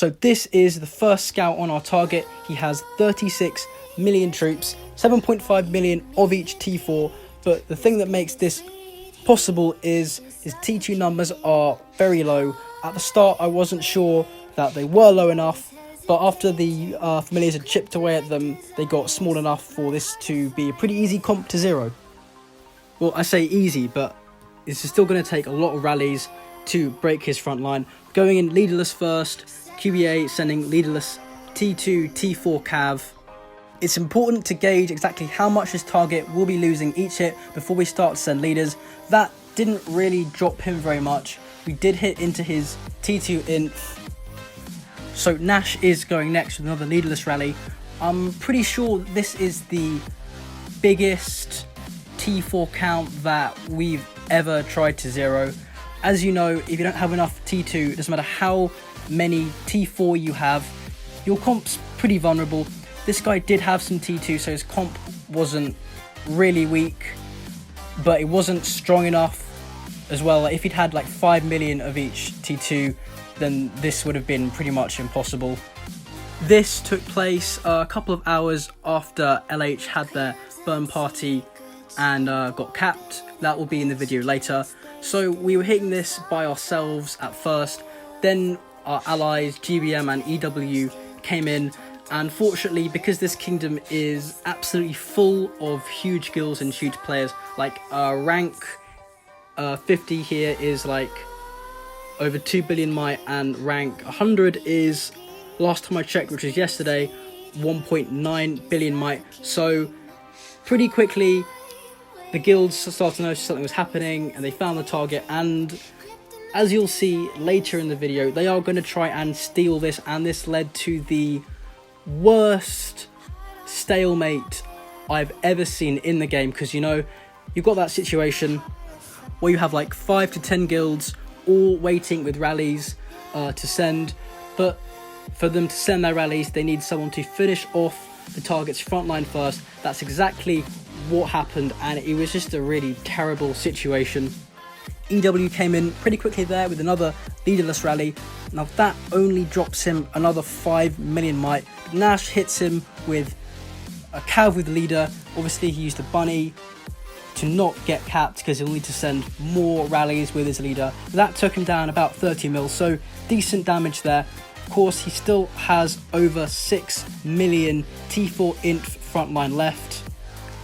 So this is the first scout on our target. He has 36 million troops, 7.5 million of each T4. But the thing that makes this possible is his T2 numbers are very low. At the start, I wasn't sure that they were low enough, but after the familiars had chipped away at them, they got small enough for this to be a pretty easy comp to 0. Well, I say easy, but this is still going to take a lot of rallies to break his front line. Going in leaderless first, QBA sending leaderless T2, T4 cav. It's important to gauge exactly how much his target will be losing each hit before we start to send leaders. That didn't really drop him very much. We did hit into his T2 inf. So Nash is going next with another leaderless rally. I'm pretty sure this is the biggest T4 count that we've ever tried to 0. As you know, if you don't have enough T2, it doesn't matter how many T4 you have, your comp's pretty vulnerable. This guy did have some T2, so his comp wasn't really weak, but it wasn't strong enough as well. Like if he'd had like 5 million of each T2, then this would have been pretty much impossible. This took place a couple of hours after LH had their burn party and got capped. That will be in the video later. So we were hitting this by ourselves at first, then our allies GBM and EW came in, and fortunately, because this kingdom is absolutely full of huge guilds and huge players, like rank 50 here is like over 2 billion might, and rank 100 is, last time I checked, which was yesterday, 1.9 billion might. So pretty quickly the guilds started to notice something was happening and they found the target, and as you'll see later in the video, they are going to try and steal this, and this led to the worst stalemate I've ever seen in the game. Because, you know, you've got that situation where you have like 5 to 10 guilds all waiting with rallies to send, but for them to send their rallies, they need someone to finish off the target's front line first. That's exactly what happened, and it was just a really terrible situation. EW came in pretty quickly there with another leaderless rally. Now that only drops him another 5 million might. Nash hits him with a cav with leader. Obviously he used the bunny to not get capped because he'll need to send more rallies with his leader. That took him down about 30 mil, so decent damage there. Of course, he still has over 6 million T4 inf frontline left.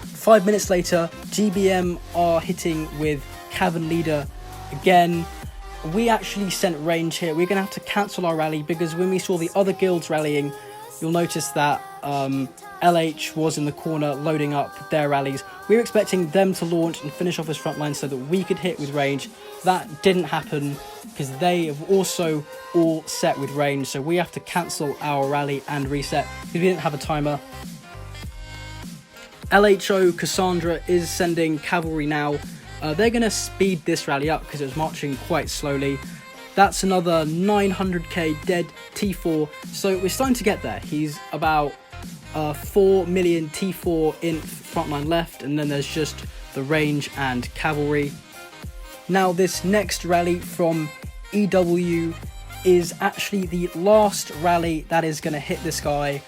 5 minutes later, GBM are hitting with Cav leader again. We actually sent range here. We're going to have to cancel our rally because when we saw the other guilds rallying, you'll notice that LH was in the corner loading up their rallies. We were expecting them to launch and finish off his front line so that we could hit with range. That didn't happen because they have also all set with range, so we have to cancel our rally and reset because we didn't have a timer. LHO Cassandra is sending cavalry now. They're going to speed this rally up because it was marching quite slowly. That's another 900k dead T4, so we're starting to get there. He's about 4 million T4 in frontline left, and then there's just the range and cavalry. Now this next rally from EW is actually the last rally that is going to hit this guy,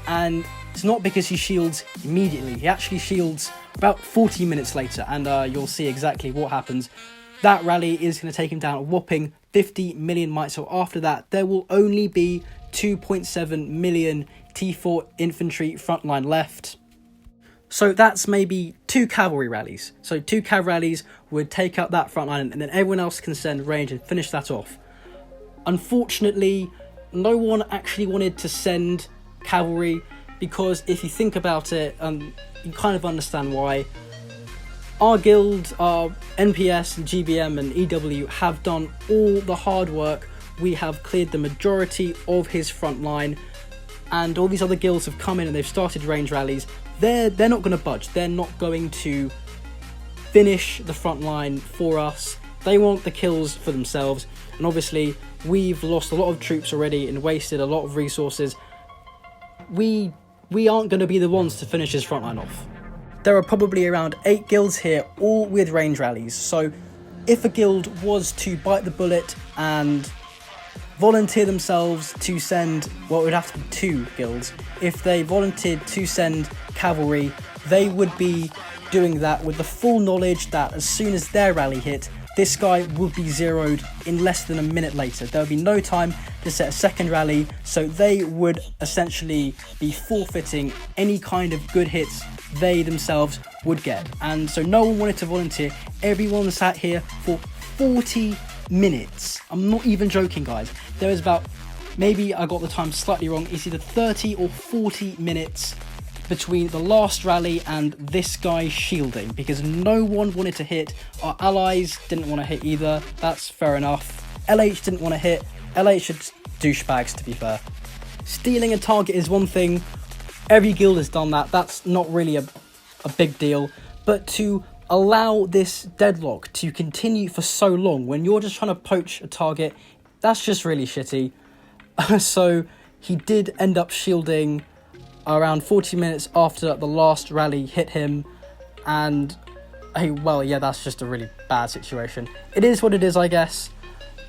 and it's not because he shields immediately. He actually shields about 40 minutes later, and you'll see exactly what happens. That rally is going to take him down a whopping 50 million might, so after that there will only be 2.7 million T4 infantry frontline left. So that's maybe 2 cavalry rallies. So 2 cav rallies would take out that front line, and then everyone else can send range and finish that off. Unfortunately, no one actually wanted to send cavalry because if you think about it, you kind of understand why. Our guild, our NPS and GBM and EW have done all the hard work. We have cleared the majority of his front line, and all these other guilds have come in and they've started range rallies. They're not going to budge. They're not going to finish the front line for us. They want the kills for themselves, and obviously we've lost a lot of troops already and wasted a lot of resources. We aren't going to be the ones to finish his front line off. There are probably around 8 guilds here, all with range rallies, so if a guild was to bite the bullet and volunteer themselves to send, well, it would have to be 2 guilds. If they volunteered to send cavalry, they would be doing that with the full knowledge that as soon as their rally hit, this guy would be zeroed in less than a minute later. There would be no time to set a second rally, so they would essentially be forfeiting any kind of good hits they themselves would get. And so no one wanted to volunteer. Everyone sat here for 40 minutes. I'm not even joking, guys. There was about, maybe I got the time slightly wrong, it's either 30 or 40 minutes between the last rally and this guy shielding, because no one wanted to hit. Our allies didn't want to hit either. That's fair enough. LH didn't want to hit. LH are douchebags, to be fair. Stealing a target is one thing. Every guild has done that. That's not really a big deal. But to allow this deadlock to continue for so long when you're just trying to poach a target, that's just really shitty. So he did end up shielding around 40 minutes after the last rally hit him, and well, yeah, that's just a really bad situation. It is what it is, I guess.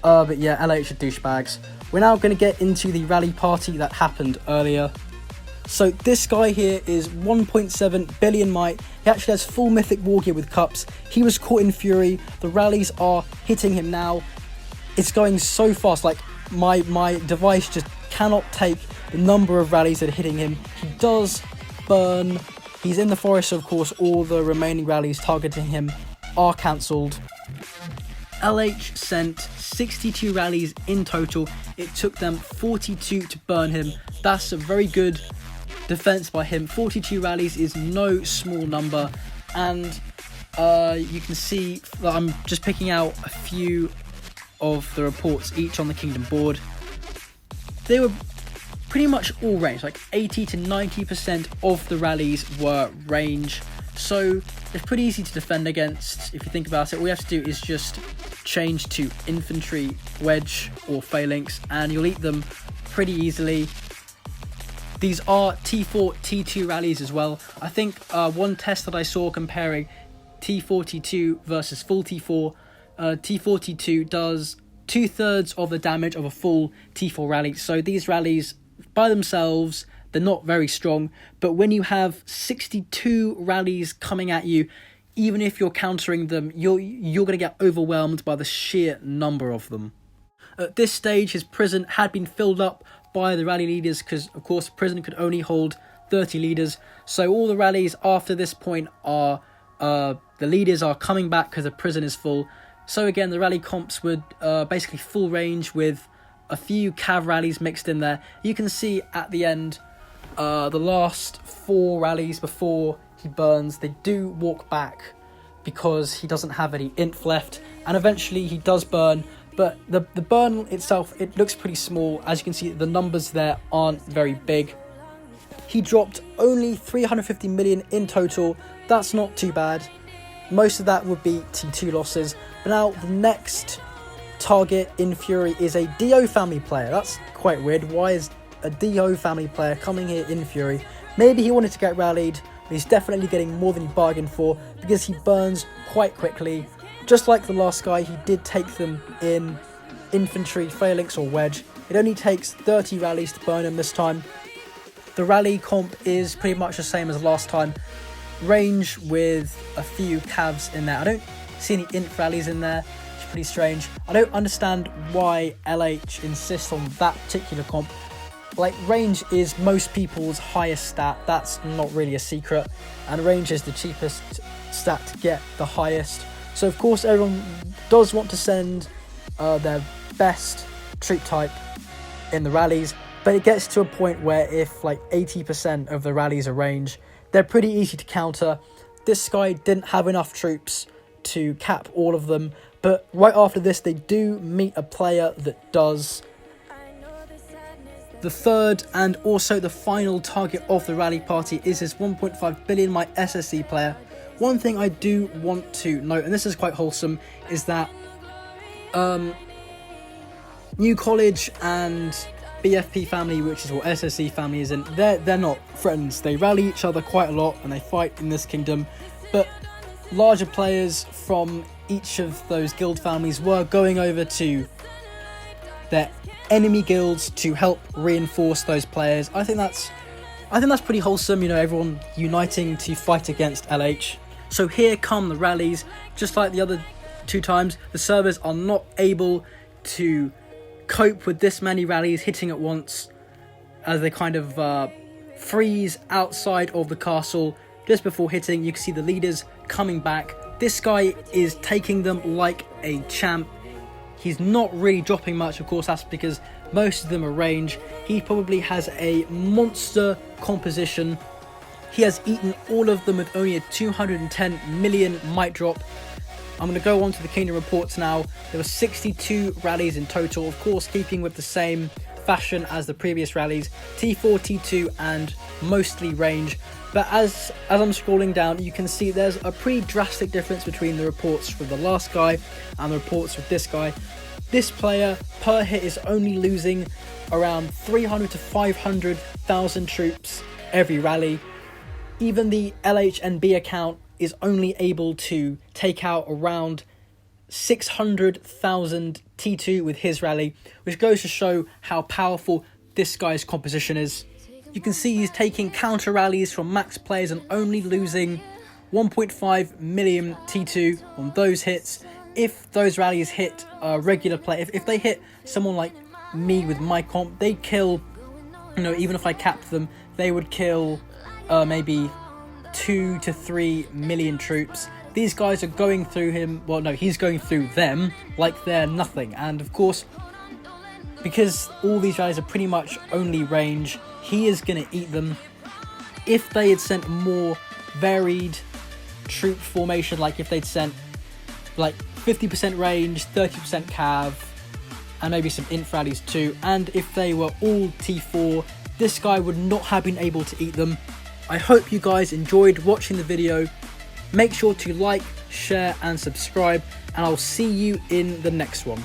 But yeah, LH are douchebags. We're now going to get into the rally party that happened earlier. So this guy here is 1.7 billion might. He actually has full mythic war gear with cups. He was caught in fury. The rallies are hitting him now. It's going so fast, like my device just cannot take the number of rallies that are hitting him. He does burn. He's in the forest, so of course all the remaining rallies targeting him are cancelled. LH sent 62 rallies in total. It took them 42 to burn him. That's a very good defense by him. 42 rallies is no small number, and you can see that I'm just picking out a few of the reports each on the kingdom board. They were pretty much all range, like 80 to 90% of the rallies were range, so it's pretty easy to defend against. If you think about it, all you have to do is just change to infantry, wedge or phalanx, and you'll eat them pretty easily. These are T4, T2 rallies as well. I think one test that I saw comparing T42 versus full T4, T42 does 2/3 of the damage of a full T4 rally. So these rallies by themselves, they're not very strong, but when you have 62 rallies coming at you, even if you're countering them, you're going to get overwhelmed by the sheer number of them. At this stage, his prison had been filled up by the rally leaders, because of course prison could only hold 30 leaders. So all the rallies after this point are the leaders are coming back because the prison is full. So again, the rally comps would basically full range with a few cav rallies mixed in there. You can see at the end, the last 4 rallies before he burns, they do walk back because he doesn't have any inf left, and eventually he does burn. But the burn itself, it looks pretty small. As you can see, the numbers there aren't very big. He dropped only 350 million in total. That's not too bad. Most of that would be T2 losses. But now the next target in Fury is a DO family player. That's quite weird. Why is a DO family player coming here in Fury? Maybe he wanted to get rallied, but he's definitely getting more than he bargained for because he burns quite quickly. Just like the last guy, he did take them in infantry, phalanx or wedge. It only takes 30 rallies to burn him this time. The rally comp is pretty much the same as last time. Range with a few cavs in there. I don't see any inf rallies in there. It's pretty strange. I don't understand why LH insists on that particular comp. Like, range is most people's highest stat. That's not really a secret. And range is the cheapest stat to get the highest. So of course everyone does want to send their best troop type in the rallies, but it gets to a point where if like 80% of the rallies are range, they're pretty easy to counter. This guy didn't have enough troops to cap all of them, but right after this they do meet a player that does. The third and also the final target of the rally party is his 1.5 billion might SSC player. One thing I do want to note, and this is quite wholesome, is that New College and BFP family, which is what SSC family is in, they're not friends. They rally each other quite a lot and they fight in this kingdom, but larger players from each of those guild families were going over to their enemy guilds to help reinforce those players. I think that's pretty wholesome, you know, everyone uniting to fight against LH. So here come the rallies. Just like the other 2 times, the servers are not able to cope with this many rallies hitting at once, as they kind of freeze outside of the castle just before hitting. You can see the leaders coming back. This guy is taking them like a champ. He's not really dropping much, of course, that's because most of them are range. He probably has a monster composition. He has eaten all of them with only a 210 million might drop. I'm going to go on to the Kingdom reports now. There were 62 rallies in total, of course keeping with the same fashion as the previous rallies, T4, T2 and mostly range. But as I'm scrolling down, you can see there's a pretty drastic difference between the reports with the last guy and the reports with this guy. This player per hit is only losing around 300 to 500,000 troops every rally. Even the LHNB account is only able to take out around 600,000 T2 with his rally, which goes to show how powerful this guy's composition is. You can see he's taking counter rallies from max players and only losing 1.5 million T2 on those hits. If those rallies hit a regular player, if they hit someone like me with my comp, they kill, you know, even if I capped them, they would kill maybe 2 to 3 million troops. These guys are going through him, well no, he's going through them like they're nothing. And of course, because all these rallies are pretty much only range, he is going to eat them. If they had sent more varied troop formation, like if they'd sent like 50% range, 30% cav, and maybe some inf rallies too, and if they were all T4, this guy would not have been able to eat them. I hope you guys enjoyed watching the video. Make sure to like, share and subscribe, and I'll see you in the next one.